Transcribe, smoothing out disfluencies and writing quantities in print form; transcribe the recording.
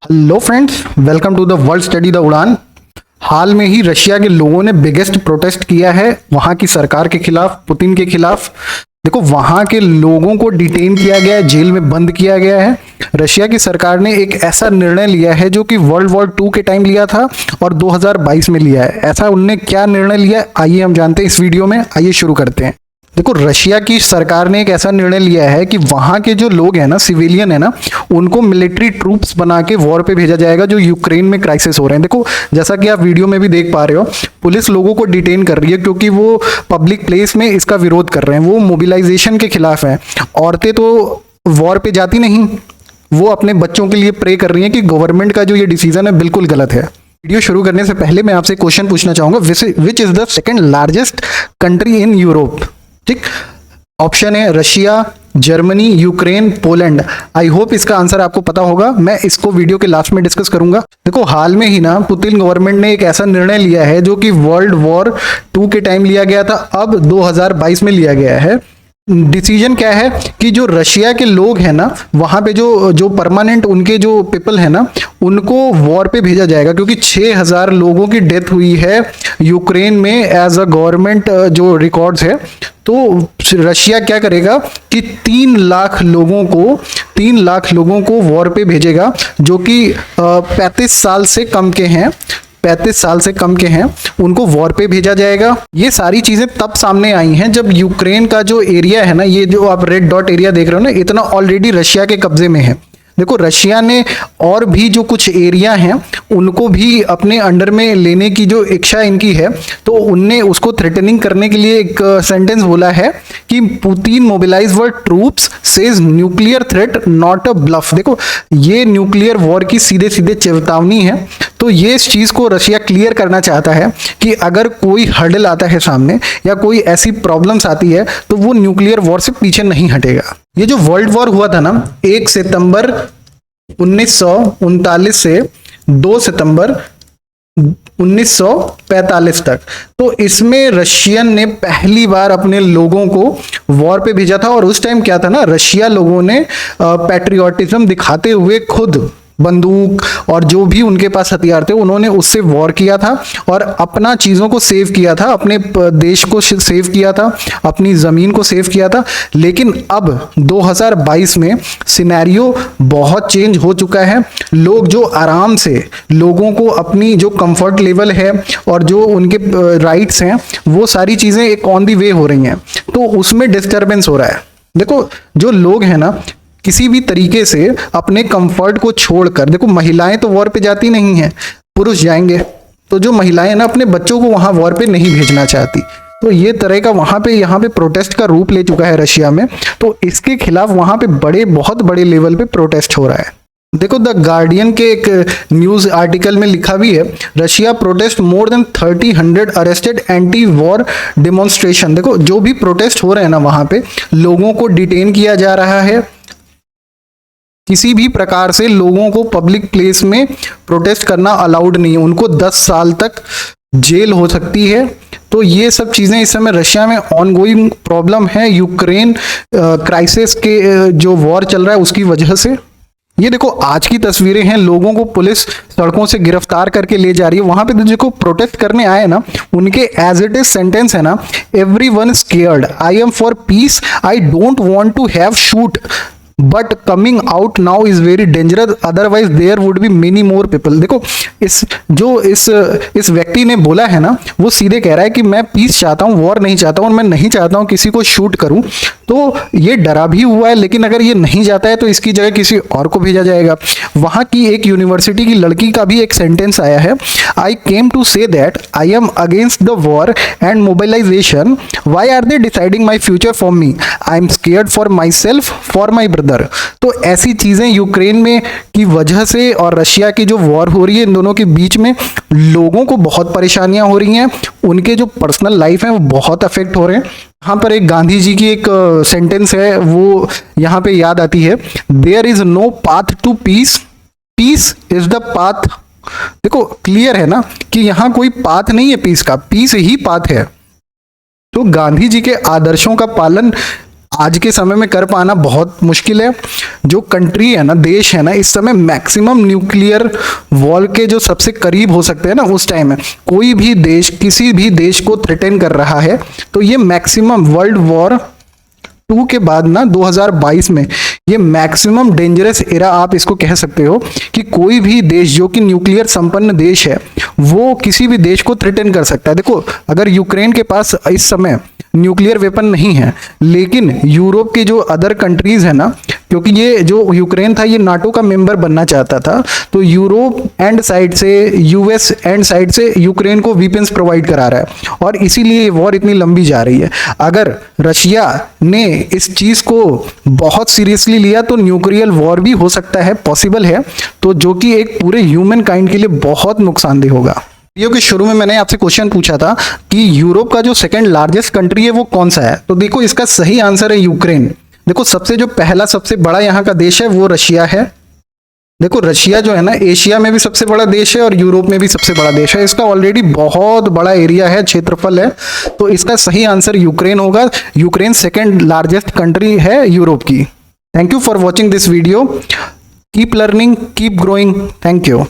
Hello friends, welcome to the world study the Udaan. हाल में ही Russia के लोगों ने बिगेस्ट प्रोटेस्ट किया है वहां की सरकार के खिलाफ, पुतिन के खिलाफ। देखो, वहां के लोगों को डिटेन किया गया है, जेल में बंद किया गया है। रशिया की सरकार ने एक ऐसा निर्णय लिया है जो कि वर्ल्ड वॉर 2 के टाइम लिया था और 2022 में लिया है। ऐसा उनने क्या निर्णय लिया, आइए हम जानते हैं इस वीडियो में। आइए शुरू करते हैं। देखो, रशिया की सरकार ने एक ऐसा निर्णय लिया है कि वहां के जो लोग हैं ना, सिविलियन है ना, उनको मिलिट्री ट्रूप्स बना के वॉर पे भेजा जाएगा जो यूक्रेन में क्राइसिस हो रहे हैं। देखो, जैसा कि आप वीडियो में भी देख पा रहे हो, पुलिस लोगों को डिटेन कर रही है क्योंकि वो पब्लिक प्लेस में इसका विरोध कर रहे हैं, वो मोबिलाइजेशन के खिलाफ हैं। औरतें तो वॉर पे जाती नहीं, वो अपने बच्चों के लिए प्रे कर रही हैं कि गवर्नमेंट का जो ये डिसीजन है बिल्कुल गलत है। वीडियो शुरू करने से पहले मैं आपसे क्वेश्चन पूछना चाहूंगा, which is the second largest country in Europe? ठीक, ऑप्शन है Russia, Germany, Ukraine, Poland. I hope इसका आंसर आपको पता होगा, मैं इसको वीडियो के लास्ट में डिस्कस करूंगा। देखो, हाल में ही ना पुतिन गवर्नमेंट ने एक ऐसा निर्णय लिया है जो कि वर्ल्ड वॉर 2 के टाइम लिया गया था, अब 2022 में लिया गया है। डिसीजन क्या है कि जो रशिया के लोग हैं ना, वहां पे जो परमानेंट उनके जो पीपल है ना, उनको वॉर पे भेजा जाएगा क्योंकि 6000 लोगों की डेथ हुई है यूक्रेन में एज अ गवर्नमेंट जो रिकॉर्ड्स है। तो रशिया क्या करेगा कि 3 लाख लोगों को वॉर पे भेजेगा जो कि 35 साल से कम के हैं। 35 साल से कम के हैं, उनको वॉर पे भेजा जाएगा। ये सारी चीजें तब सामने आई हैं जब यूक्रेन का जो एरिया है ना, ये जो आप रेड डॉट एरिया देख रहे हो ना, इतना ऑलरेडी रशिया के कब्जे में है। देखो, रशिया ने और भी जो कुछ एरिया हैं उनको भी अपने अंडर में लेने की जो इच्छा इनकी है, तो उनने उसको थ्रेटनिंग करने के लिए एक सेंटेंस बोला है कि Putin mobilise war troops says nuclear threat not a bluff. देखो, ये न्यूक्लियर वॉर की सीधे सीधे चेतावनी है। तो ये इस चीज को रशिया क्लियर करना चाहता है कि अगर कोई हर्डल आता है सामने या कोई ऐसी प्रॉब्लम्स आती है तो वो न्यूक्लियर वॉर से पीछे नहीं हटेगा। ये जो वर्ल्ड वॉर हुआ था ना, 1 सितंबर 1939 से 2 सितंबर 1945 तक, तो इसमें रशियन ने पहली बार अपने लोगों को वॉर पे भेजा था। और उस टाइम क्या था ना, रशिया लोगों ने पैट्रियोटिज्म दिखाते हुए खुद बंदूक और जो भी उनके पास हथियार थे उन्होंने उससे वॉर किया था और अपना चीज़ों को सेव किया था, अपने देश को सेव किया था, अपनी ज़मीन को सेव किया था। लेकिन अब 2022 में सिनेरियो बहुत चेंज हो चुका है। लोग जो आराम से, लोगों को अपनी जो कंफर्ट लेवल है और जो उनके राइट्स हैं, वो सारी चीज़ें एक ऑन दी वे हो रही हैं, तो उसमें डिस्टर्बेंस हो रहा है। देखो, जो लोग हैं ना, किसी भी तरीके से अपने कंफर्ट को छोड़कर, देखो महिलाएं तो वॉर पे जाती नहीं हैं, पुरुष जाएंगे, तो जो महिलाएं ना अपने बच्चों को वहां वॉर पे नहीं भेजना चाहती, तो ये तरह का वहां पे यहाँ पे प्रोटेस्ट का रूप ले चुका है रशिया में। तो इसके खिलाफ वहां पे बहुत बड़े लेवल पे प्रोटेस्ट हो रहा है। देखो, द गार्डियन के एक न्यूज आर्टिकल में लिखा भी है, Russia protest more than 30 arrested anti war demonstration. देखो, जो भी प्रोटेस्ट हो रहे हैं ना, वहां पे लोगों को डिटेन किया जा रहा है। किसी भी प्रकार से लोगों को पब्लिक प्लेस में प्रोटेस्ट करना अलाउड नहीं है, उनको 10 साल तक जेल हो सकती है। तो ये सब चीज़ें इस समय रशिया में ऑनगोइंग प्रॉब्लम है यूक्रेन क्राइसिस के जो वॉर चल रहा है उसकी वजह से। ये देखो, आज की तस्वीरें हैं, लोगों को पुलिस सड़कों से गिरफ्तार करके ले जा रही है। वहां पे जो प्रोटेस्ट करने आए ना, उनके एज इट इज सेंटेंस है ना, everyone scared, I am for peace, I don't want to have shoot, but coming out now is very dangerous, otherwise there would be many more people. देखो, इस व्यक्ति ने बोला है ना, वो सीधे कह रहा है कि मैं पीस चाहता हूँ, वॉर नहीं चाहता हूँ, और मैं नहीं चाहता हूँ किसी को शूट करूँ। तो ये डरा भी हुआ है, लेकिन अगर ये नहीं जाता है तो इसकी जगह किसी और को भेजा जाएगा। वहाँ की एक यूनिवर्सिटी की लड़की का भी एक सेंटेंस आया है, I came to say that I am against the war and mobilisation, why are they deciding my future for me, I am scared for myself, for my brother. तो ऐसी चीजें यूक्रेन में की वजह से और रशिया की जो वॉर हो रही है, इन दोनों के बीच में लोगों को बहुत परेशानियां हो रही हैं, उनके जो पर्सनल लाइफ है वो बहुत अफेक्ट हो रहे हैं। यहाँ पर एक गांधी जी की एक सेंटेंस है, वो यहाँ पे याद आती है, there is no path to peace, peace is the path. देखो, क्लियर है ना कि यहाँ कोई पाथ नहीं है पीस का, पीस ही पाथ है। तो गांधी जी के आदर्शों का पालन आज के समय में कर पाना बहुत मुश्किल है। जो कंट्री है ना, देश है ना, इस समय मैक्सिमम न्यूक्लियर वॉर के जो सबसे करीब हो सकते हैं ना, उस टाइम में कोई भी देश किसी भी देश को थ्रेटन कर रहा है, तो ये मैक्सिमम वर्ल्ड वॉर 2 के बाद ना 2022 में ये मैक्सिमम डेंजरस एरा आप इसको कह सकते हो कि कोई भी देश जो कि न्यूक्लियर संपन्न देश है वो किसी भी देश को थ्रेटन कर सकता है। देखो, अगर यूक्रेन के पास इस समय न्यूक्लियर वेपन नहीं है, लेकिन यूरोप के जो अदर कंट्रीज है ना, क्योंकि ये जो यूक्रेन था ये नाटो का मेंबर बनना चाहता था, तो यूरोप एंड साइड से, यूएस एंड साइड से यूक्रेन को वेपन्स प्रोवाइड करा रहा है और इसीलिए ये वॉर इतनी लंबी जा रही है। अगर रशिया ने इस चीज को बहुत सीरियसली लिया तो न्यूक्लियर वॉर भी हो सकता है, पॉसिबल है, तो जो कि एक पूरे ह्यूमन काइंड के लिए बहुत नुकसानदेह होगा। वीडियो के शुरू में मैंने आपसे क्वेश्चन पूछा था कि यूरोप का जो सेकंड लार्जेस्ट कंट्री है वो कौन सा है, तो देखो इसका सही आंसर है यूक्रेन। देखो, सबसे जो पहला सबसे बड़ा यहाँ का देश है वो रशिया है। देखो, रशिया जो है ना, एशिया में भी सबसे बड़ा देश है और यूरोप में भी सबसे बड़ा देश है। इसका ऑलरेडी बहुत बड़ा एरिया है, क्षेत्रफल है, तो इसका सही आंसर यूक्रेन होगा। यूक्रेन सेकंड लार्जेस्ट कंट्री है यूरोप की। Thank you for watching this video. Keep learning, keep growing. Thank you.